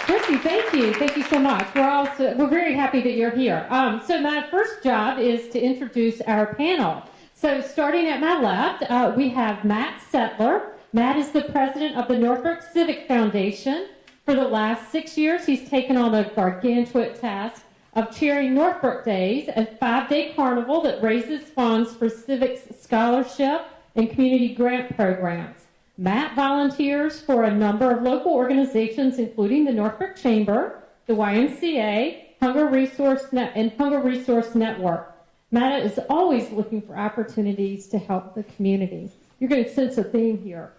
Chrissy, thank you. Thank you so much. We're very happy that you're here. So my first job is to introduce our panel. So starting at my left, we have Matt Settler. Matt is the president of the Northbrook Civic Foundation. For the last 6 years, he's taken on the gargantuan task of chairing Northbrook Days, a 5-day carnival that raises funds for civics scholarship and community grant programs. Matt volunteers for a number of local organizations, including the Northbrook Chamber, the YMCA, Hunger Resource Network. Matt is always looking for opportunities to help the community. You're going to sense a theme here.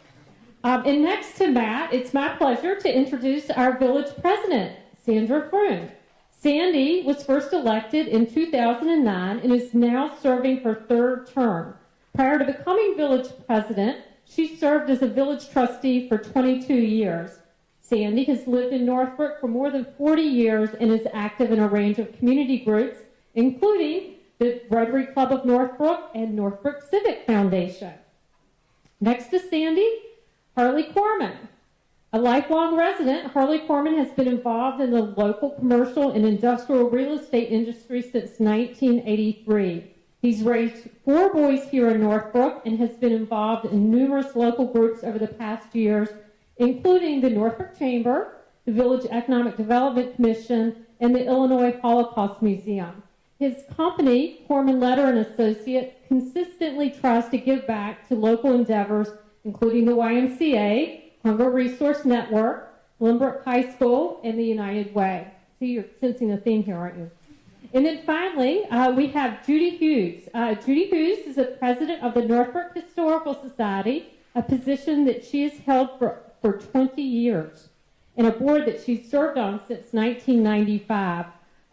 And next to Matt, it's my pleasure to introduce our village president, Sandra Froome. Sandy was first elected in 2009 and is now serving her 3rd term. Prior to becoming village president, she served as a village trustee for 22 years. Sandy has lived in Northbrook for more than 40 years and is active in a range of community groups, including the Rotary Club of Northbrook and Northbrook Civic Foundation. Next to Sandy, Harley Corman. A lifelong resident, Harley Corman has been involved in the local commercial and industrial real estate industry since 1983. He's raised 4 boys here in Northbrook and has been involved in numerous local groups over the past years, including the Northbrook Chamber, the Village Economic Development Commission, and the Illinois Holocaust Museum. His company, Corman Letter and Associate, consistently tries to give back to local endeavors, including the YMCA, Hunger Resource Network, Lynbrook High School, and the United Way. See, you're sensing a theme here, aren't you? And then finally, we have Judy Hughes. Judy Hughes is the president of the Northbrook Historical Society, a position that she has held for 20 years, and a board that she's served on since 1995.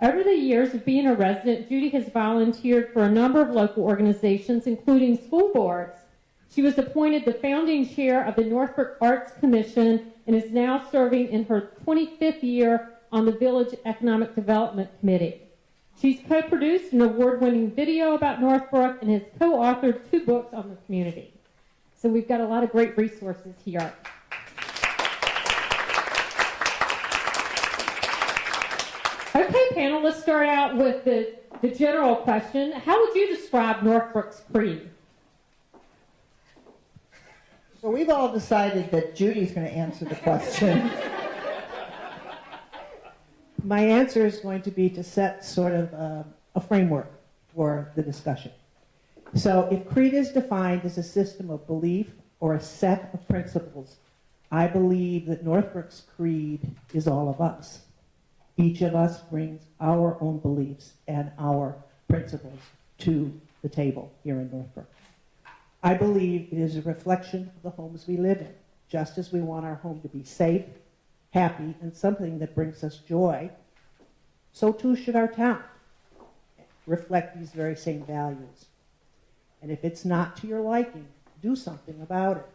Over the years of being a resident, Judy has volunteered for a number of local organizations, including school boards. She was appointed the founding chair of the Northbrook Arts Commission and is now serving in her 25th year on the Village Economic Development Committee. She's co-produced an award-winning video about Northbrook and has co-authored 2 books on the community. So we've got a lot of great resources here. Okay, panel, let's start out with the general question. How would you describe Northbrook's creed? So we've all decided that Judy's going to answer the question. My answer is going to be to set sort of a framework for the discussion. So if creed is defined as a system of belief or a set of principles, I believe that Northbrook's creed is all of us. Each of us brings our own beliefs and our principles to the table here in Northbrook. I believe it is a reflection of the homes we live in. Just as we want our home to be safe, happy, and something that brings us joy, so too should our town reflect these very same values. And if it's not to your liking, do something about it.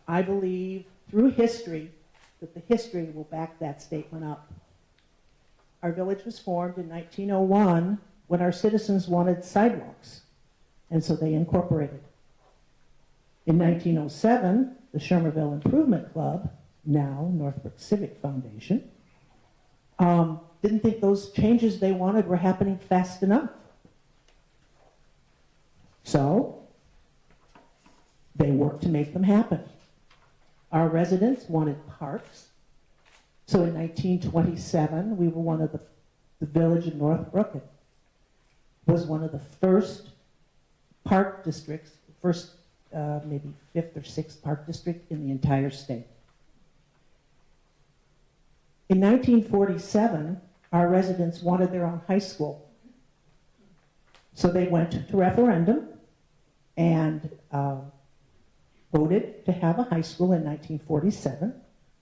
I believe through history that the history will back that statement up. Our village was formed in 1901 when our citizens wanted sidewalks, and so they incorporated. In 1907, the Shermerville Improvement Club, now Northbrook Civic Foundation, didn't think those changes they wanted were happening fast enough. So they worked to make them happen. Our residents wanted parks. So in 1927, we were one of the village in Northbrook was one of the first park districts, maybe 5th or 6th park district in the entire state. In 1947, our residents wanted their own high school. So they went to referendum and voted to have a high school in 1947,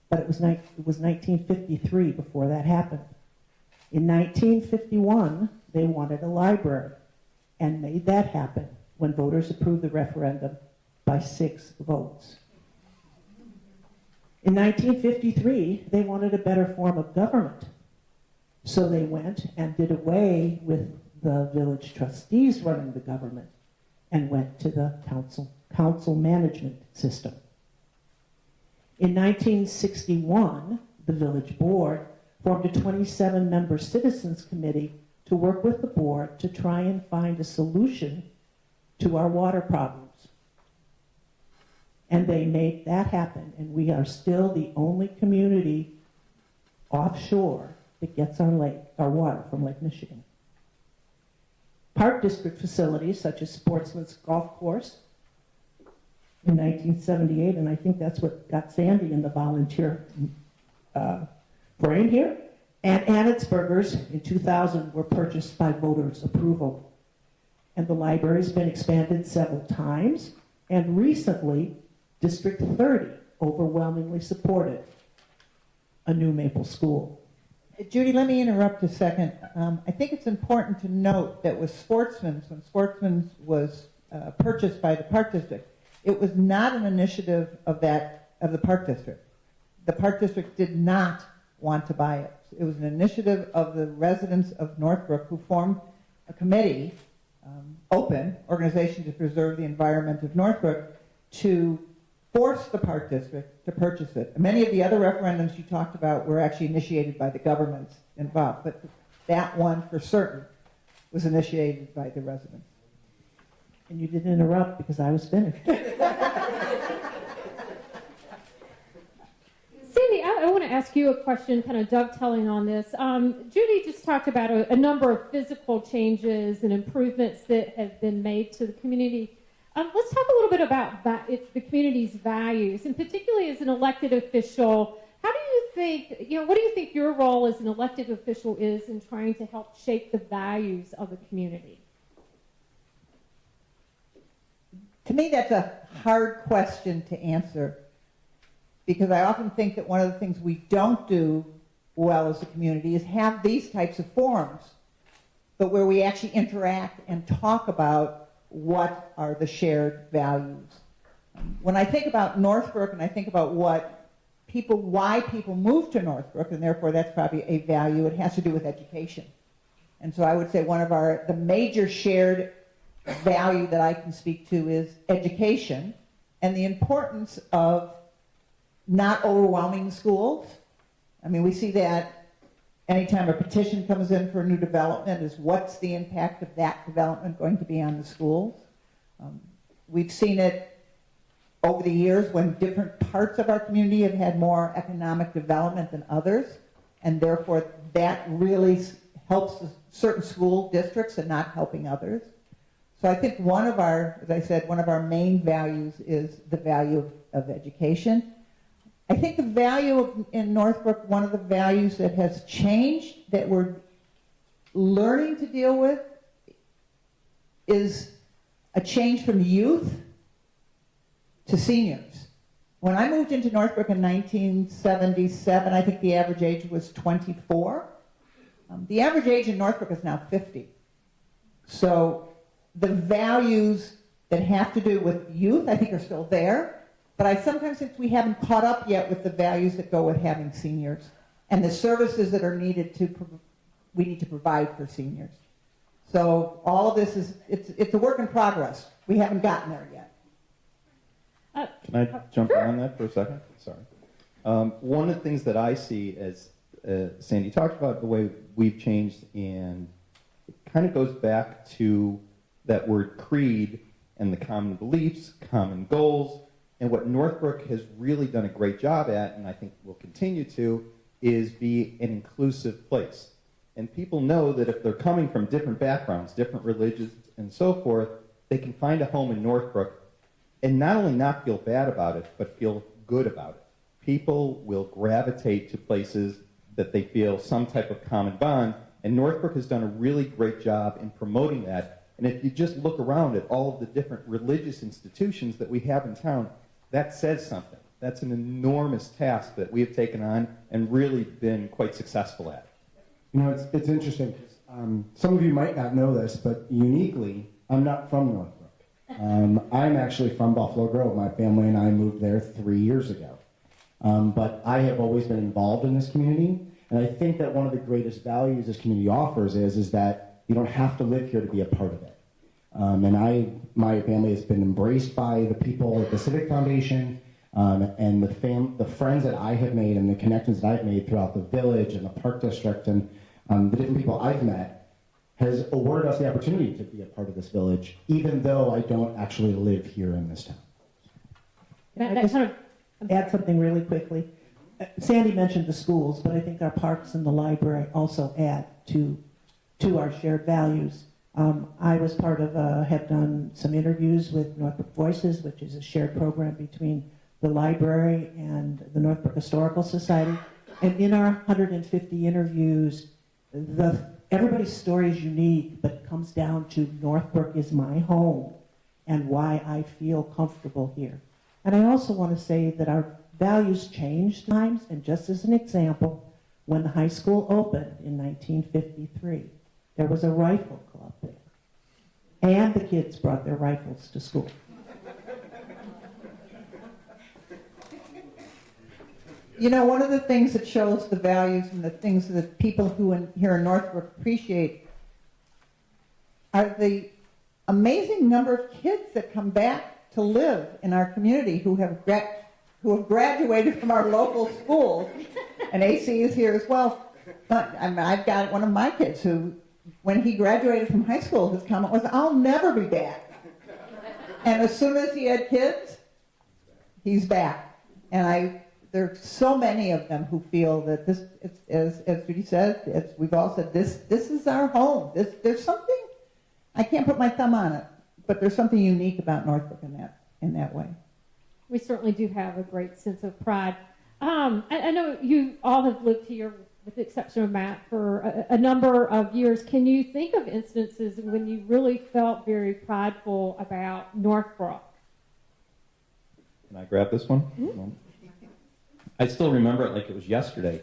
but it was 1953 before that happened. In 1951, they wanted a library and made that happen when voters approved the referendum by 6 votes. In 1953, they wanted a better form of government. So they went and did away with the village trustees running the government and went to the council management system. In 1961, the village board, formed a 27-member citizens committee to work with the board to try and find a solution to our water problems. And they made that happen, and we are still the only community offshore that gets our water from Lake Michigan. Park district facilities such as Sportsman's Golf Course in 1978, and I think that's what got Sandy in the volunteer frame here, and Annetzberger's in 2000 were purchased by voters' approval. And the library's been expanded several times, and recently, District 30 overwhelmingly supported a new Maple School. Judy, let me interrupt a second. I think it's important to note that with Sportsman's, when Sportsman's was purchased by the Park District, it was not an initiative of the Park District. The Park District did not want to buy it. It was an initiative of the residents of Northbrook who formed a committee, open organization to preserve the environment of Northbrook, to force the Park District to purchase it. Many of the other referendums you talked about were actually initiated by the governments involved, but that one for certain was initiated by the residents. And you didn't interrupt because I was finished. Sandy, I want to ask you a question, kind of dovetailing on this. Judy just talked about a number of physical changes and improvements that have been made to the community. Let's talk a little bit about the community's values, and particularly as an elected official. How do you think, what do you think your role as an elected official is in trying to help shape the values of the community? To me, that's a hard question to answer, because I often think that one of the things we don't do well as a community is have these types of forums, but where we actually interact and talk about what are the shared values. When I think about Northbrook and I think about why people move to Northbrook, and therefore that's probably a value, it has to do with education. And so I would say one of the major shared value that I can speak to is education and the importance of not overwhelming schools. I mean, we see that anytime a petition comes in for a new development, is what's the impact of that development going to be on the schools? We've seen it over the years when different parts of our community have had more economic development than others, and therefore that really helps certain school districts and not helping others. So I think as I said, one of our main values is the value of education. I think the value in Northbrook, one of the values that has changed, that we're learning to deal with, is a change from youth to seniors. When I moved into Northbrook in 1977, I think the average age was 24. The average age in Northbrook is now 50. So the values that have to do with youth, I think, are still there. But I sometimes think we haven't caught up yet with the values that go with having seniors and the services that are needed we need to provide for seniors. So all of this it's a work in progress. We haven't gotten there yet. Can I jump in on that for a second? Sorry. One of the things that I see as Sandy talked about, the way we've changed, and it kind of goes back to that word creed and the common beliefs, common goals. And what Northbrook has really done a great job at, and I think will continue to, is be an inclusive place. And people know that if they're coming from different backgrounds, different religions, and so forth, they can find a home in Northbrook and not only not feel bad about it, but feel good about it. People will gravitate to places that they feel some type of common bond, and Northbrook has done a really great job in promoting that. And if you just look around at all of the different religious institutions that we have in town, that says something. That's an enormous task that we have taken on and really been quite successful at. It's interesting because some of you might not know this, but uniquely, I'm not from Northbrook. I'm actually from Buffalo Grove. My family and I moved there 3 years ago. But I have always been involved in this community, and I think that one of the greatest values this community offers is that you don't have to live here to be a part of it. And my family has been embraced by the people at the Civic Foundation. And the friends that I have made and the connections that I've made throughout the village and the park district and the different people I've met has awarded us the opportunity to be a part of this village, even though I don't actually live here in this town. That just kind of, add something really quickly. Sandy mentioned the schools, but I think our parks and the library also add to our shared values. I was part of, have done some interviews with Northbrook Voices, which is a shared program between the library and the Northbrook Historical Society. And in our 150 interviews, everybody's story is unique, but it comes down to Northbrook is my home and why I feel comfortable here. And I also want to say that our values change times, and just as an example, when the high school opened in 1953, there was a rifle club there. And the kids brought their rifles to school. You know, one of the things that shows the values and the things that people who here in Northbrook appreciate are the amazing number of kids that come back to live in our community who have graduated from our local schools. And AC is here as well. But I've got one of my kids who, when he graduated from high school, his comment was, "I'll never be back." And as soon as he had kids, he's back. And there are so many of them who feel that this, as Judy said, as we've all said, this is our home. There's something, I can't put my thumb on it, but there's something unique about Northbrook in that way. we certainly do have a great sense of pride. I know you all have lived here, with the exception of Matt, for a number of years. Can you think of instances when you really felt very prideful about Northbrook? Can I grab this one? Mm-hmm. I still remember it like it was yesterday.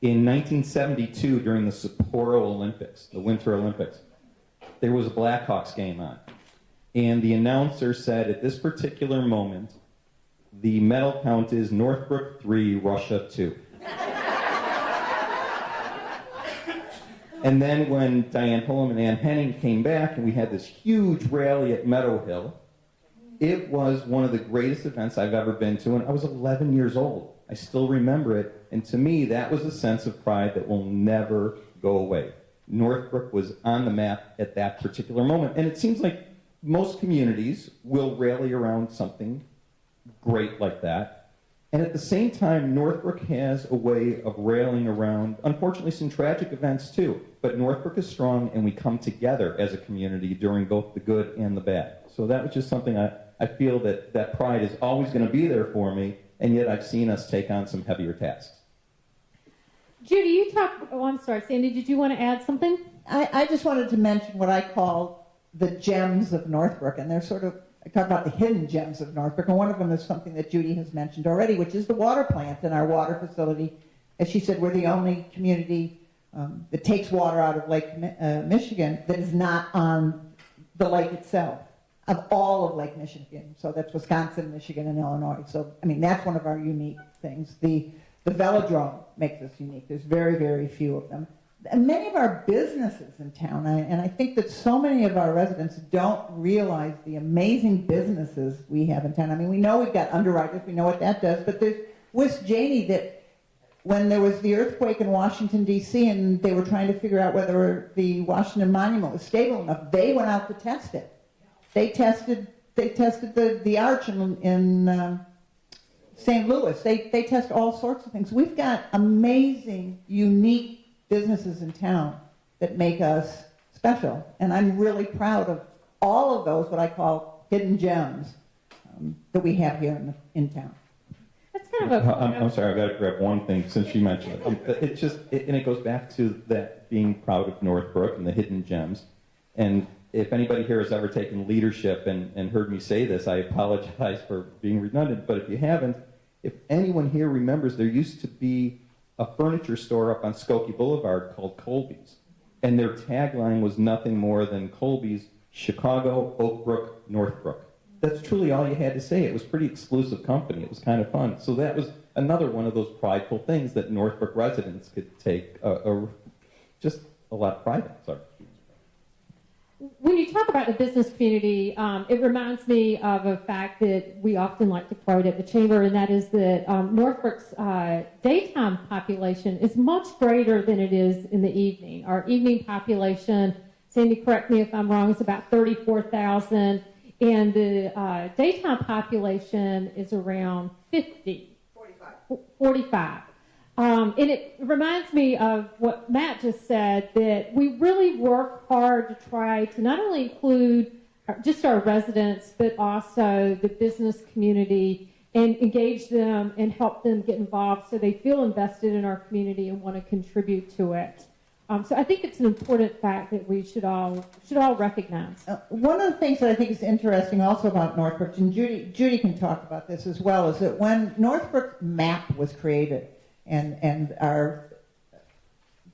In 1972, during the Sapporo Olympics, the Winter Olympics, there was a Blackhawks game on. And the announcer said, at this particular moment, the medal count is Northbrook 3, Russia 2. And then when Diane Hullum and Ann Henning came back and we had this huge rally at Meadow Hill, it was one of the greatest events I've ever been to, and I was 11 years old. I still remember it, and to me, that was a sense of pride that will never go away. Northbrook was on the map at that particular moment, and it seems like most communities will rally around something great like that, and at the same time, Northbrook has a way of rallying around, unfortunately, some tragic events too, but Northbrook is strong, and we come together as a community during both the good and the bad. So that was just something I feel that pride is always going to be there for me, and yet I've seen us take on some heavier tasks. Judy, you talked, oh, I'm sorry, Sandy, did you want to add something? I just wanted to mention what I call the gems of Northbrook, and they're sort of, I talk about the hidden gems of Northbrook, and one of them is something that Judy has mentioned already, which is the water plant and our water facility. As she said, we're the only community that takes water out of Lake Michigan that is not on the lake itself, of all of Lake Michigan. So that's Wisconsin, Michigan, and Illinois. So, I mean, that's one of our unique things. The velodrome makes us unique. There's very, very few of them. And many of our businesses in town, and I think that so many of our residents don't realize the amazing businesses we have in town. I mean, we know we've got underwriters, we know what that does, but there's West Janey that when there was the earthquake in Washington, D.C., and they were trying to figure out whether the Washington Monument was stable enough, they went out to test it. They tested the arch in St. Louis. They test all sorts of things. We've got amazing, unique businesses in town that make us special. And I'm really proud of all of those, what I call hidden gems, that we have here in town. That's kind of a... I'm sorry, I've got to grab one thing since you mentioned it. And it goes back to that being proud of Northbrook and the hidden gems. And if anybody here has ever taken leadership and heard me say this, I apologize for being redundant, but if you haven't, if anyone here remembers, there used to be a furniture store up on Skokie Boulevard called Colby's, and their tagline was nothing more than Colby's, Chicago, Oakbrook, Northbrook. That's truly all you had to say. It was a pretty exclusive company. It was kind of fun. So that was another one of those prideful things that Northbrook residents could take just a lot of pride in. Sorry. when you talk about the business community, it reminds me of a fact that we often like to quote at the Chamber, and that is that Northbrook's daytime population is much greater than it is in the evening. Our evening population, Sandy, correct me if I'm wrong, is about 34,000, and the daytime population is around 45. And it reminds me of what Matt just said, that we really work hard to try to not only include just our residents, but also the business community and engage them and help them get involved so they feel invested in our community and want to contribute to it. So I think it's an important fact that we should all recognize. One of the things that I think is interesting also about Northbrook, and Judy can talk about this as well, is that when Northbrook map was created, and our,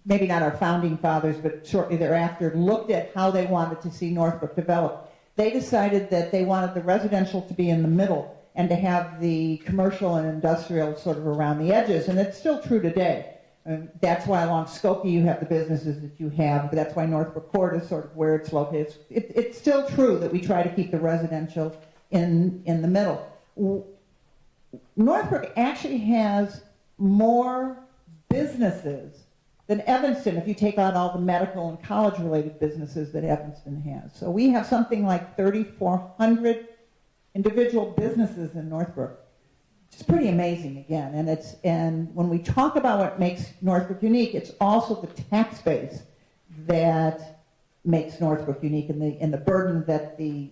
maybe not our founding fathers, but shortly thereafter, looked at how they wanted to see Northbrook develop, they decided that they wanted the residential to be in the middle and to have the commercial and industrial sort of around the edges, and it's still true today. That's why along Skokie you have the businesses that you have, but that's why Northbrook Court is sort of where it's located. It's still true that we try to keep the residential in the middle. Northbrook actually has more businesses than Evanston, if you take out all the medical and college-related businesses that Evanston has. So we have something like 3,400 individual businesses in Northbrook. It's pretty amazing, again, and when we talk about what makes Northbrook unique, it's also the tax base that makes Northbrook unique, and the burden that the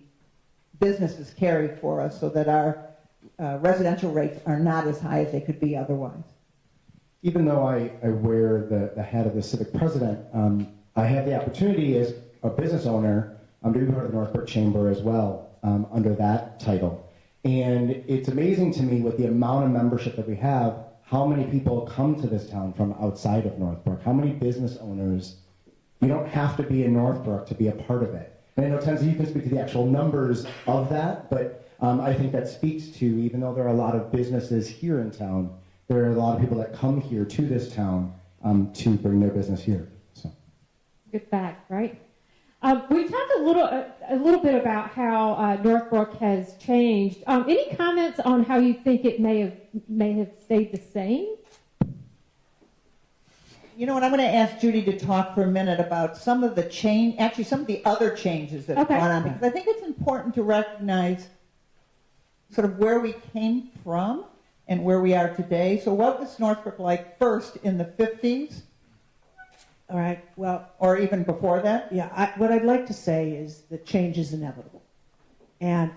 businesses carry for us, so that our residential rates are not as high as they could be otherwise. Even though I wear the hat of the civic president, I have the opportunity as a business owner to be part of the Northbrook Chamber as well under that title. And it's amazing to me with the amount of membership that we have, how many people come to this town from outside of Northbrook, how many business owners. You don't have to be in Northbrook to be a part of it. And I know, Tenzi, you can speak to the actual numbers of that, but I think that speaks to, even though there are a lot of businesses here in town, there are a lot of people that come here to this town to bring their business here. So. Good fact, right? We talked a little bit about how Northbrook has changed. Any comments on how you think it may have stayed the same? You know what? I'm going to ask Judy to talk for a minute about some of the other changes that have gone on, because I think it's important to recognize sort of where we came from and where we are today. So what was Northbrook like first in the 50s? All right, well, or even before that? yeah, what I'd like to say is that change is inevitable. And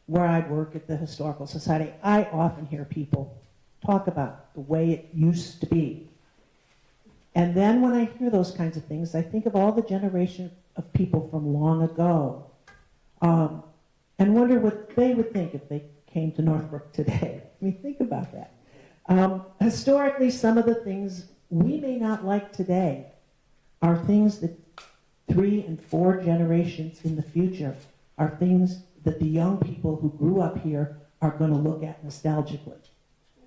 where I work at the Historical Society, I often hear people talk about the way it used to be. And then when I hear those kinds of things, I think of all the generation of people from long ago, and wonder what they would think if they came to Northbrook today. I mean, think about that. Historically, some of the things we may not like today are things that 3 and 4 generations in the future are things that the young people who grew up here are going to look at nostalgically.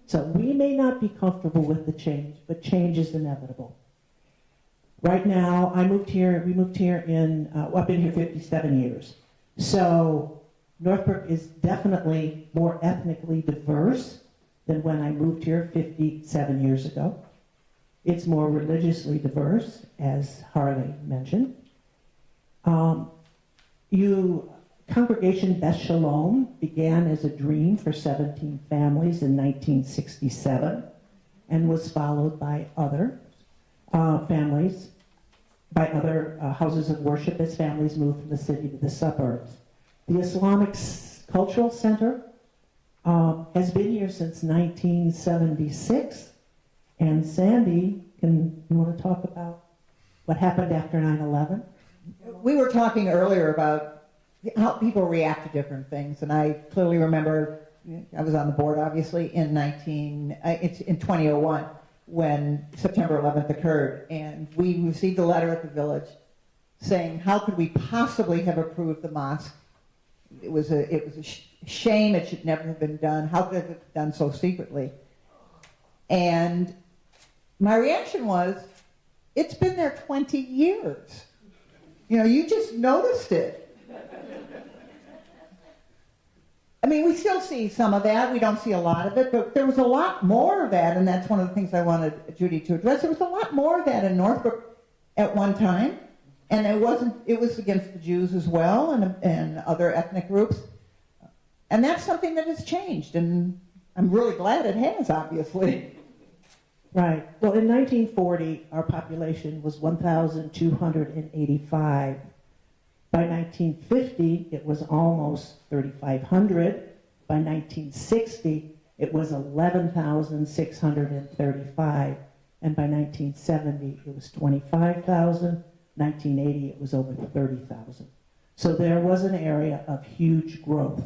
So we may not be comfortable with the change, but change is inevitable. Right now, we moved here I've been here 57 years. So Northbrook is definitely more ethnically diverse than when I moved here 57 years ago. It's more religiously diverse, as Harley mentioned. Congregation Beth Shalom began as a dream for 17 families in 1967 and was followed by other families, by other houses of worship as families moved from the city to the suburbs. The Islamic Cultural Center has been here since 1976. And Sandy, you want to talk about what happened after 9/11? We were talking earlier about how people react to different things, and I clearly remember, I was on the board obviously in 2001 when September 11th occurred, and we received a letter at the village saying, how could we possibly have approved the mosque? It was a shame, it should never have been done. How could it have been done so secretly? And my reaction was, it's been there 20 years. You know, you just noticed it. I mean, we still see some of that. We don't see a lot of it, but there was a lot more of that, and that's one of the things I wanted Judy to address. There was a lot more of that in Northbrook at one time, and it was against the Jews as well and other ethnic groups. And that's something that has changed, and I'm really glad it has, obviously. Right. Well, in 1940, our population was 1,285. By 1950, it was almost 3,500. By 1960, it was 11,635. And by 1970, it was 25,000. 1980, it was over 30,000. So there was an area of huge growth.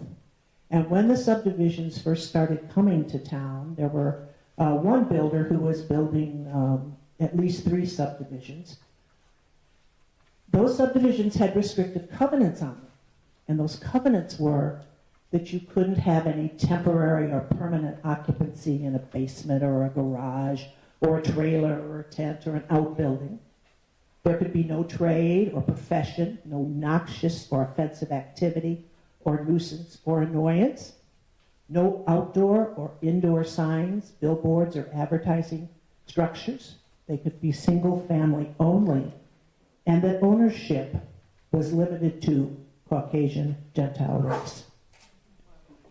And when the subdivisions first started coming to town, there were one builder who was building at least 3 subdivisions. Those subdivisions had restrictive covenants on them. And those covenants were that you couldn't have any temporary or permanent occupancy in a basement or a garage or a trailer or a tent or an outbuilding. There could be no trade or profession, no noxious or offensive activity or nuisance or annoyance, no outdoor or indoor signs, billboards, or advertising structures. They could be single family only, and that ownership was limited to Caucasian Gentile race.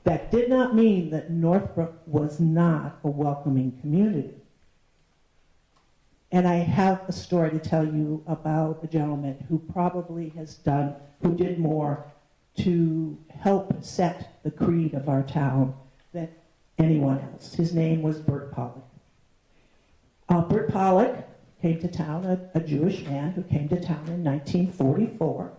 That did not mean that Northbrook was not a welcoming community. And I have a story to tell you about a gentleman who did more to help set the creed of our town than anyone else. His name was Bert Pollock. Bert Pollock came to town, a Jewish man who came to town in 1944,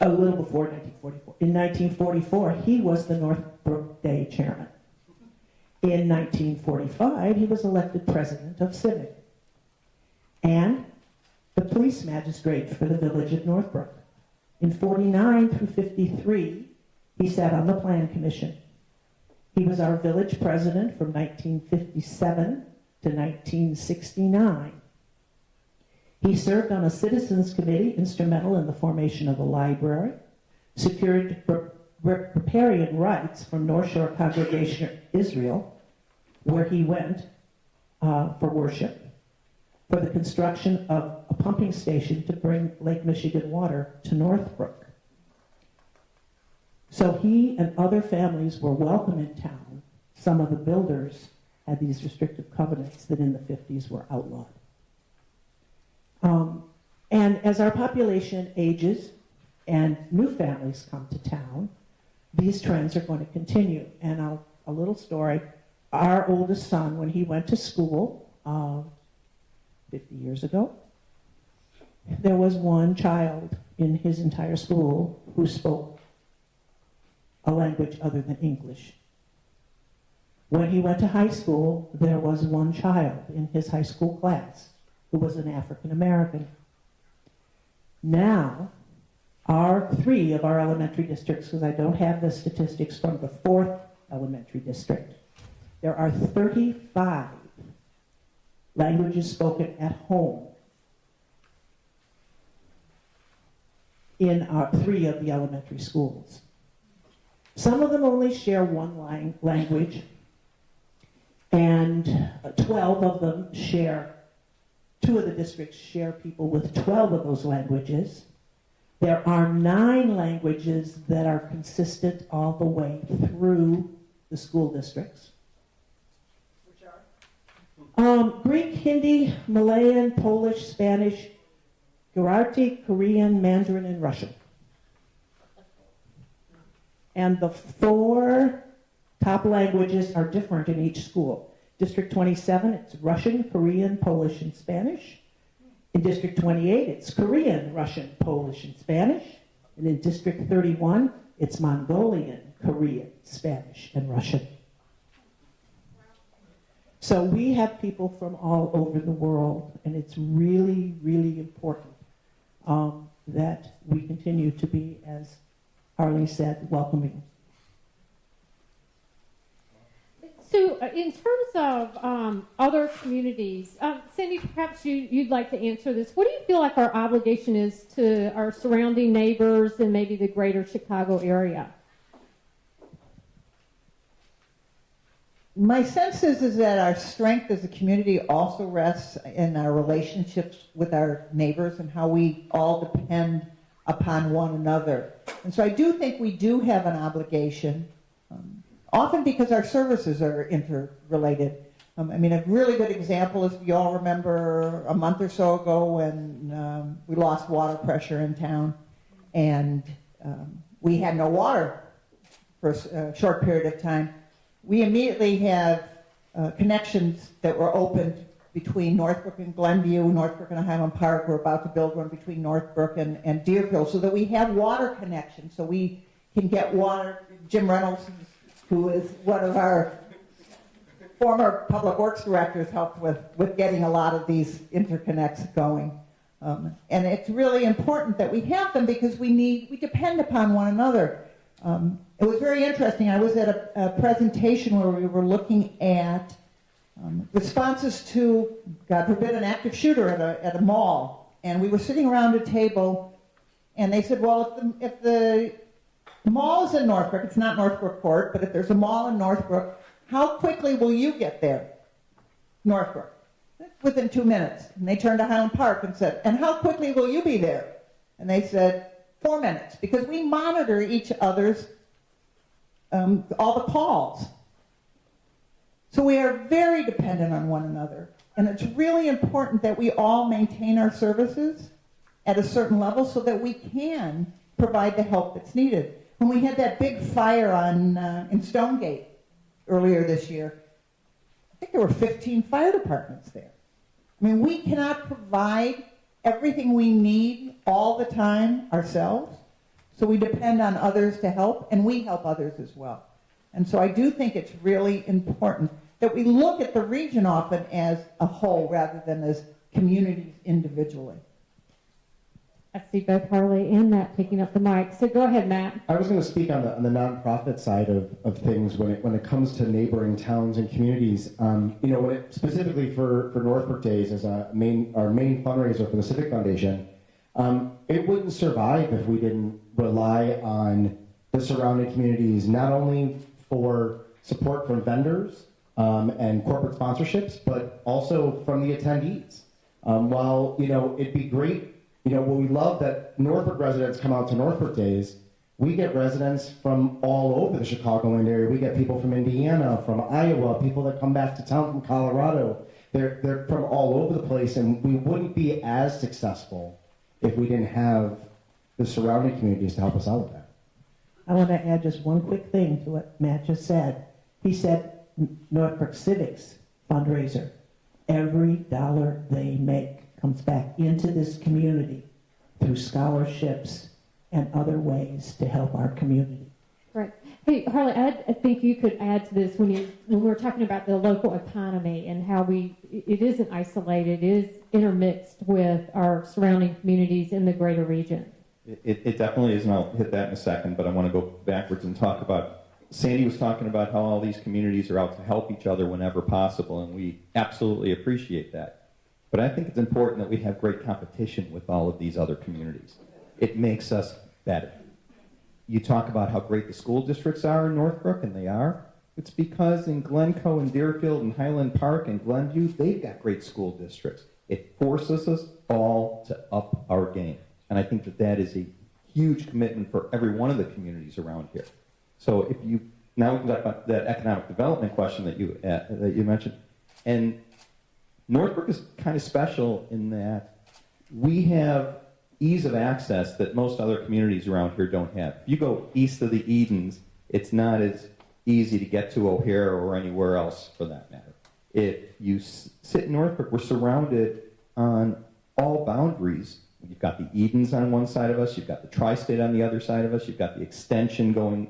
a little before 1944. In 1944, he was the Northbrook Day chairman. In 1945, he was elected president of Civic and the police magistrate for the village of Northbrook. In 49 through 53, he sat on the Plan Commission. He was our village president from 1957 to 1969. He served on a citizens committee instrumental in the formation of the library, secured riparian rights from North Shore Congregation of Israel, where he went for worship, for the construction of a pumping station to bring Lake Michigan water to Northbrook. So he and other families were welcome in town. Some of the builders had these restrictive covenants that in the 50s were outlawed. And as our population ages and new families come to town, these trends are going to continue. And a little story, our oldest son, when he went to school 50 years ago, there was one child in his entire school who spoke a language other than English. When he went to high school, there was one child in his high school class who was an African American. Now, 3 of our elementary districts, because I don't have the statistics from the 4th elementary district, there are 35 languages spoken at home in 3 of the elementary schools. Some of them only share one language, and 12 of them share, 2 of the districts share people with 12 of those languages. There are 9 languages that are consistent all the way through the school districts. Which are? Greek, Hindi, Malayan, Polish, Spanish, Gujarati, Korean, Mandarin, and Russian. And the 4 top languages are different in each school. District 27, it's Russian, Korean, Polish, and Spanish. In District 28, it's Korean, Russian, Polish, and Spanish. And in District 31, it's Mongolian, Korean, Spanish, and Russian. So we have people from all over the world, and it's really, really important that we continue to be, as Harley said, welcoming. So in terms of other communities, Cindy, perhaps you'd like to answer this. What do you feel like our obligation is to our surrounding neighbors and maybe the greater Chicago area? My sense is that our strength as a community also rests in our relationships with our neighbors and how we all depend upon one another. And so I do think we do have an obligation, often because our services are interrelated. I mean, a really good example is we all remember a month or so ago when we lost water pressure in town, and we had no water for a short period of time. We immediately have connections that were opened between Northbrook and Glenview, Northbrook and Highland Park. We're about to build one between Northbrook and Deerfield so that we have water connections, so we can get water. Jim Reynolds, who is one of our former public works directors, helped with getting a lot of these interconnects going. And it's really important that we have them because we depend upon one another. It was very interesting. I was at a presentation where we were looking at responses to, God forbid, an active shooter at a mall. And we were sitting around a table, and they said, well, if the mall is in Northbrook, it's not Northbrook Court, but if there's a mall in Northbrook, how quickly will you get there? Northbrook. Within 2 minutes. And they turned to Highland Park and said, and how quickly will you be there? And they said, 4 minutes, because we monitor each other's, all the calls. So we are very dependent on one another. And it's really important that we all maintain our services at a certain level so that we can provide the help that's needed. When we had that big fire in Stonegate earlier this year, I think there were 15 fire departments there. I mean, we cannot provide everything we need all the time ourselves, so we depend on others to help, and we help others as well. And so I do think it's really important that we look at the region often as a whole rather than as communities individually. I see both Harley and Matt picking up the mic. So go ahead, Matt. I was going to speak on the nonprofit side of things when it comes to neighboring towns and communities. Specifically for Northbrook Days as our main fundraiser for the Civic Foundation, it wouldn't survive if we didn't rely on the surrounding communities, not only for support from vendors and corporate sponsorships, but also from the attendees. While it'd be great. We love that Northbrook residents come out to Northbrook Days. We get residents from all over the Chicagoland area. We get people from Indiana, from Iowa, people that come back to town from Colorado. They're from all over the place, and we wouldn't be as successful if we didn't have the surrounding communities to help us out with that. I want to add just one quick thing to what Matt just said. He said Northbrook Civics fundraiser. Every dollar they make comes back into this community through scholarships and other ways to help our community. Right. Hey, Harley, I think you could add to this when we're talking about the local economy and how it isn't isolated, it is intermixed with our surrounding communities in the greater region. It definitely is, and I'll hit that in a second, but I want to go backwards and talk about, Sandy was talking about how all these communities are out to help each other whenever possible, and we absolutely appreciate that. But I think it's important that we have great competition with all of these other communities. It makes us better. You talk about how great the school districts are in Northbrook, and they are. It's because in Glencoe and Deerfield and Highland Park and Glenview, they've got great school districts. It forces us all to up our game. And I think that is a huge commitment for every one of the communities around here. So now we can talk about that economic development question that you mentioned. And Northbrook is kind of special in that we have ease of access that most other communities around here don't have. If you go east of the Edens, it's not as easy to get to O'Hare or anywhere else for that matter. If you sit in Northbrook, we're surrounded on all boundaries. You've got the Edens on one side of us, you've got the tri-state on the other side of us, you've got the extension going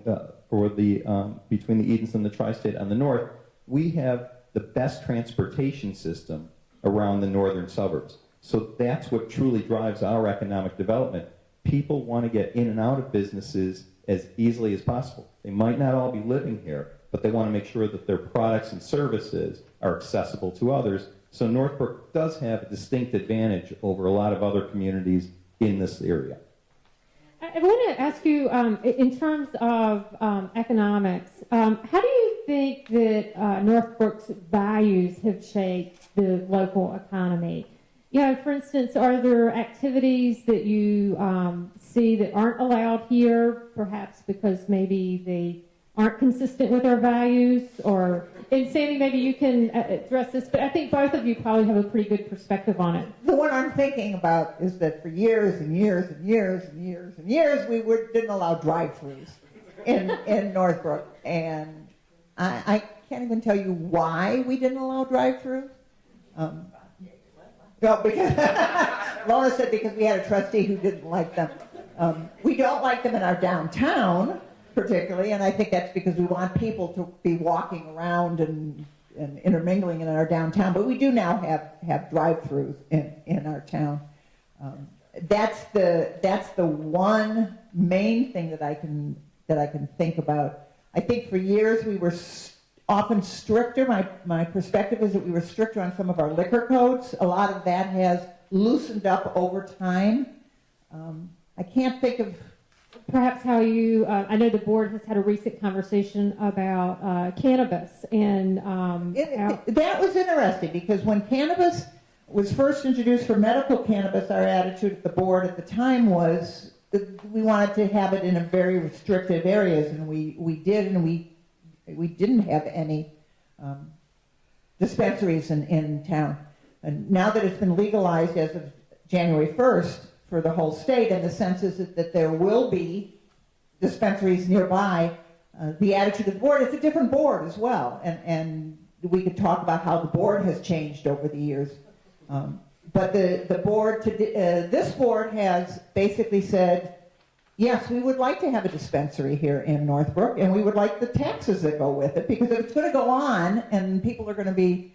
between the Edens and the tri-state on the north. We have the best transportation system around the northern suburbs. So that's what truly drives our economic development. People want to get in and out of businesses as easily as possible. They might not all be living here, but they want to make sure that their products and services are accessible to others. So Northbrook does have a distinct advantage over a lot of other communities in this area. I want to ask you, in terms of economics, how do you think that Northbrook's values have shaped the local economy? You know, for instance, are there activities that you see that aren't allowed here, perhaps because maybe they aren't consistent with our values? Or, and Sandy, maybe you can address this, but I think both of you probably have a pretty good perspective on it. The one I'm thinking about is that for years and years and years and years and years, we didn't allow drive-thrus in Northbrook. And I can't even tell you why we didn't allow drive-thrus. No, because Lorna said because we had a trustee who didn't like them. We don't like them in our downtown, particularly, and I think that's because we want people to be walking around and intermingling in our downtown. But we do now have drive-thrus in our town. That's the one main thing that I can think about. I think for years we were often stricter. My perspective is that we were stricter on some of our liquor codes. A lot of that has loosened up over time. I can't think of... Perhaps how you, I know the board has had a recent conversation about cannabis and... that was interesting because when cannabis was first introduced for medical cannabis, our attitude at the board at the time was that we wanted to have it in a very restricted areas, and we did, and we didn't have any dispensaries in town. And now that it's been legalized as of January 1st for the whole state, and the sense is that there will be dispensaries nearby, the attitude of the board is a different board as well. And we could talk about how the board has changed over the years. But the board, this board has basically said, yes, we would like to have a dispensary here in Northbrook, and we would like the taxes that go with it, because if it's going to go on and people are going to be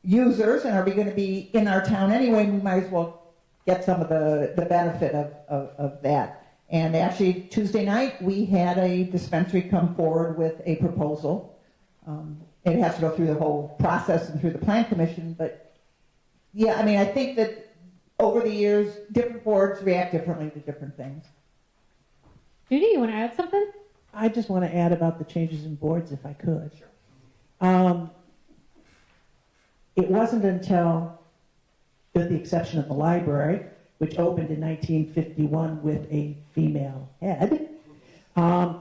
users and are going to be in our town anyway, we might as well get some of the benefit of that. And actually, Tuesday night, we had a dispensary come forward with a proposal. It has to go through the whole process and through the plan commission, but yeah, I mean, I think that over the years, different boards react differently to different things. Judy, you want to add something? I just want to add about the changes in boards, if I could. Sure. It wasn't until, with the exception of the library, which opened in 1951 with a female head,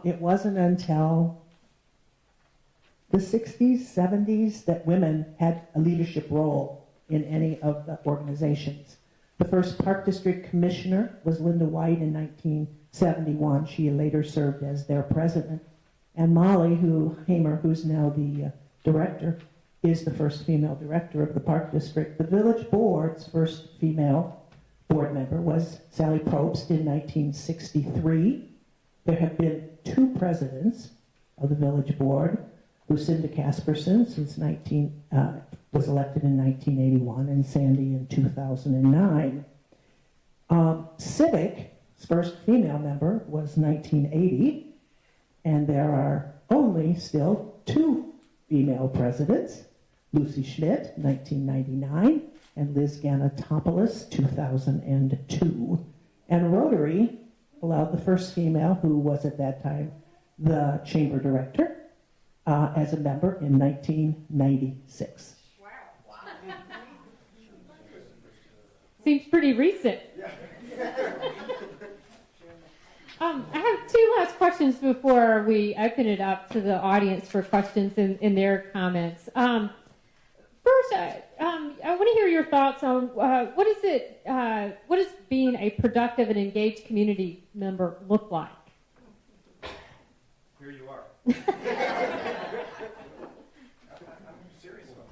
it wasn't until the 60s, 70s that women had a leadership role in any of the organizations. The first Park District Commissioner was Linda White in 1971. She later served as their president. And Molly Hamer, who's now the director, is the first female director of the Park District. The village board's first female board member was Sally Probst in 1963. There have been 2 presidents of the village board. Lucinda Casperson was elected in 1981, and Sandy in 2009. Civic's first female member was 1980, and there are only still 2 female presidents, Lucy Schmidt, 1999, and Liz Ganatopoulos, 2002. And Rotary allowed the first female, who was at that time the chamber director, as a member in 1996. Wow. Seems pretty recent. I have 2 last questions before we open it up to the audience for questions and their comments. First, I want to hear your thoughts on what does being a productive and engaged community member look like? Here you are.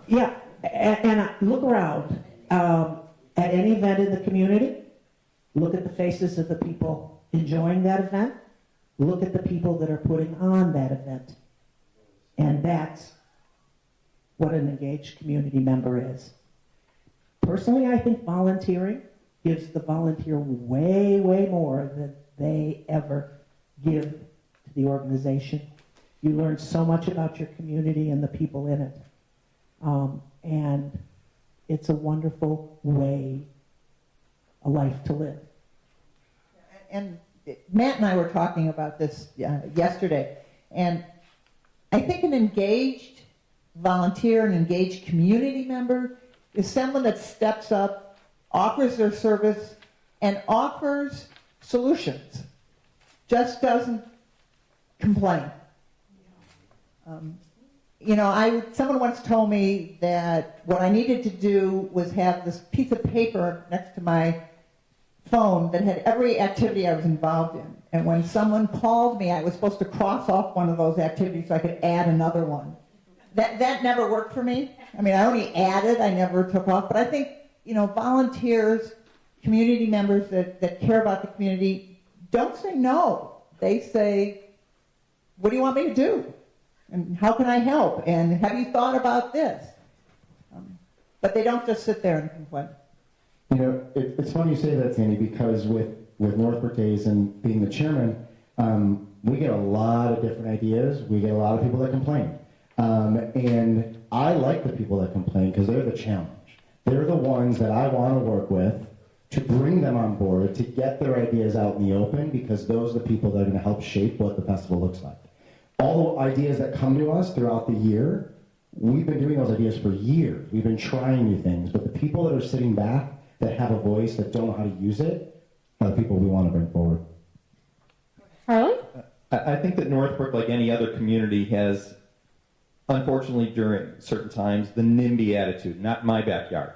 Yeah, and look around. At any event in the community, look at the faces of the people enjoying that event. Look at the people that are putting on that event. And that's what an engaged community member is. Personally, I think volunteering gives the volunteer way, way more than they ever give to the organization. You learn so much about your community and the people in it. And it's a wonderful way, a life to live. And Matt and I were talking about this yesterday, and I think an engaged volunteer, an engaged community member is someone that steps up, offers their service, and offers solutions. Just doesn't complain. Someone once told me that what I needed to do was have this piece of paper next to my phone that had every activity I was involved in. And when someone called me, I was supposed to cross off one of those activities so I could add another one. That never worked for me. I mean, I only added, I never took off. But I think, volunteers, community members that care about the community don't say no. They say, what do you want me to do? And how can I help? And have you thought about this? But they don't just sit there and complain. It's funny you say that, Sandy, because with Northbrook Days and being the chairman, we get a lot of different ideas. We get a lot of people that complain. And I like the people that complain because they're the challenge. They're the ones that I want to work with to bring them on board, to get their ideas out in the open, because those are the people that are going to help shape what the festival looks like. All the ideas that come to us throughout the year, we've been doing those ideas for years. We've been trying new things, but the people that are sitting back, that have a voice, that don't know how to use it, are the people we want to bring forward. Harley? I think that Northbrook, like any other community, has, unfortunately, during certain times, the NIMBY attitude, not my backyard.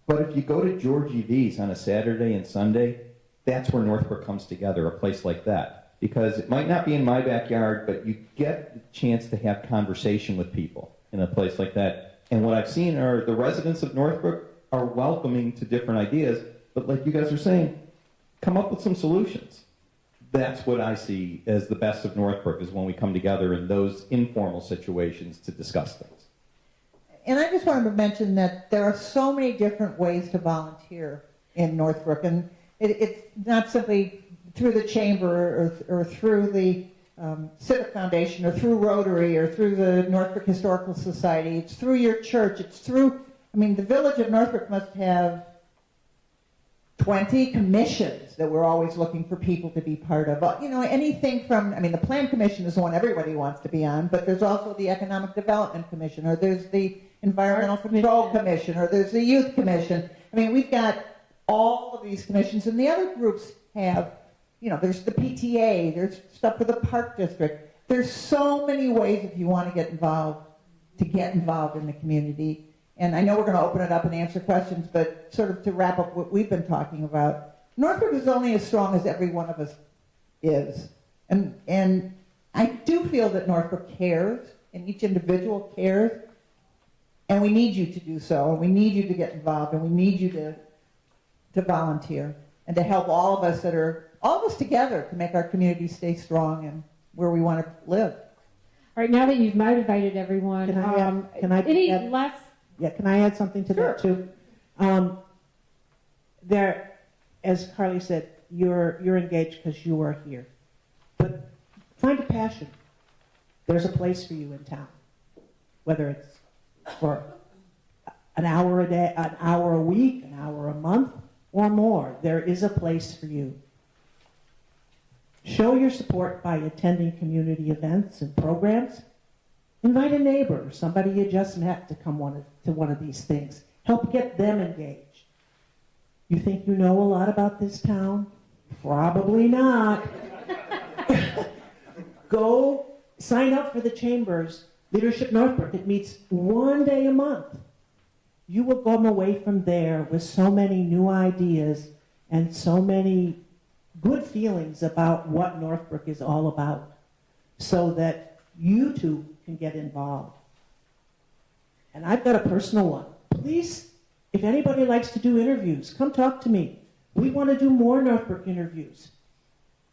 But if you go to Georgie V's on a Saturday and Sunday, that's where Northbrook comes together, a place like that. Because it might not be in my backyard, but you get the chance to have conversation with people in a place like that. And what I've seen are the residents of Northbrook are welcoming to different ideas, but like you guys are saying, come up with some solutions. That's what I see as the best of Northbrook, is when we come together in those informal situations to discuss things. And I just wanted to mention that there are so many different ways to volunteer in Northbrook, and it's not simply through the chamber or through the Civic Foundation or through Rotary or through the Northbrook Historical Society. It's through your church. It's through, the village of Northbrook must have 20 commissions that we're always looking for people to be part of. Anything from, the Plan Commission is the one everybody wants to be on, but there's also the Economic Development Commission, or there's the Environmental Control Commission, or there's the Youth Commission. We've got all of these commissions, and the other groups have, there's the PTA, there's stuff for the Park District. There's so many ways, if you want to get involved in the community. And I know we're going to open it up and answer questions, but sort of to wrap up what we've been talking about, Northbrook is only as strong as every one of us is. And I do feel that Northbrook cares, and each individual cares, and we need you to do so, and we need you to get involved, and we need you to volunteer, and to help all of us together to make our community stay strong and where we want to live. All right, now that you've motivated everyone, Can I any add- last? Yeah, can I add something to that too? There, as Carly said, you're engaged because you are here. But find a passion. There's a place for you in town, whether it's for an hour a day, an hour a week, an hour a month, or more. There is a place for you. Show your support by attending community events and programs. Invite a neighbor or somebody you just met to come to one of these things. Help get them engaged. You think you know a lot about this town? Probably not. Go sign up for the Chamber's Leadership Northbrook. It meets one day a month. You will come away from there with so many new ideas and so many good feelings about what Northbrook is all about, so that you too can get involved. And I've got a personal one. Please, if anybody likes to do interviews, come talk to me. We want to do more Northbrook interviews.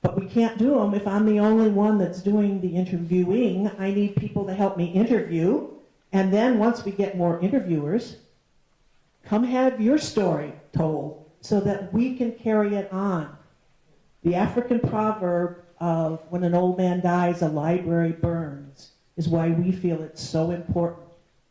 But we can't do them if I'm the only one that's doing the interviewing. I need people to help me interview. And then once we get more interviewers, come have your story told so that we can carry it on. The African proverb of when an old man dies, a library burns, is why we feel it's so important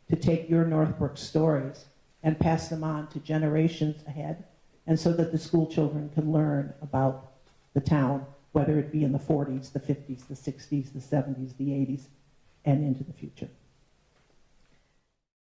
to take your Northbrook stories and pass them on to generations ahead, and so that the school children can learn about the town, whether it be in the 40s, the 50s, the 60s, the 70s, the 80s, and into the future.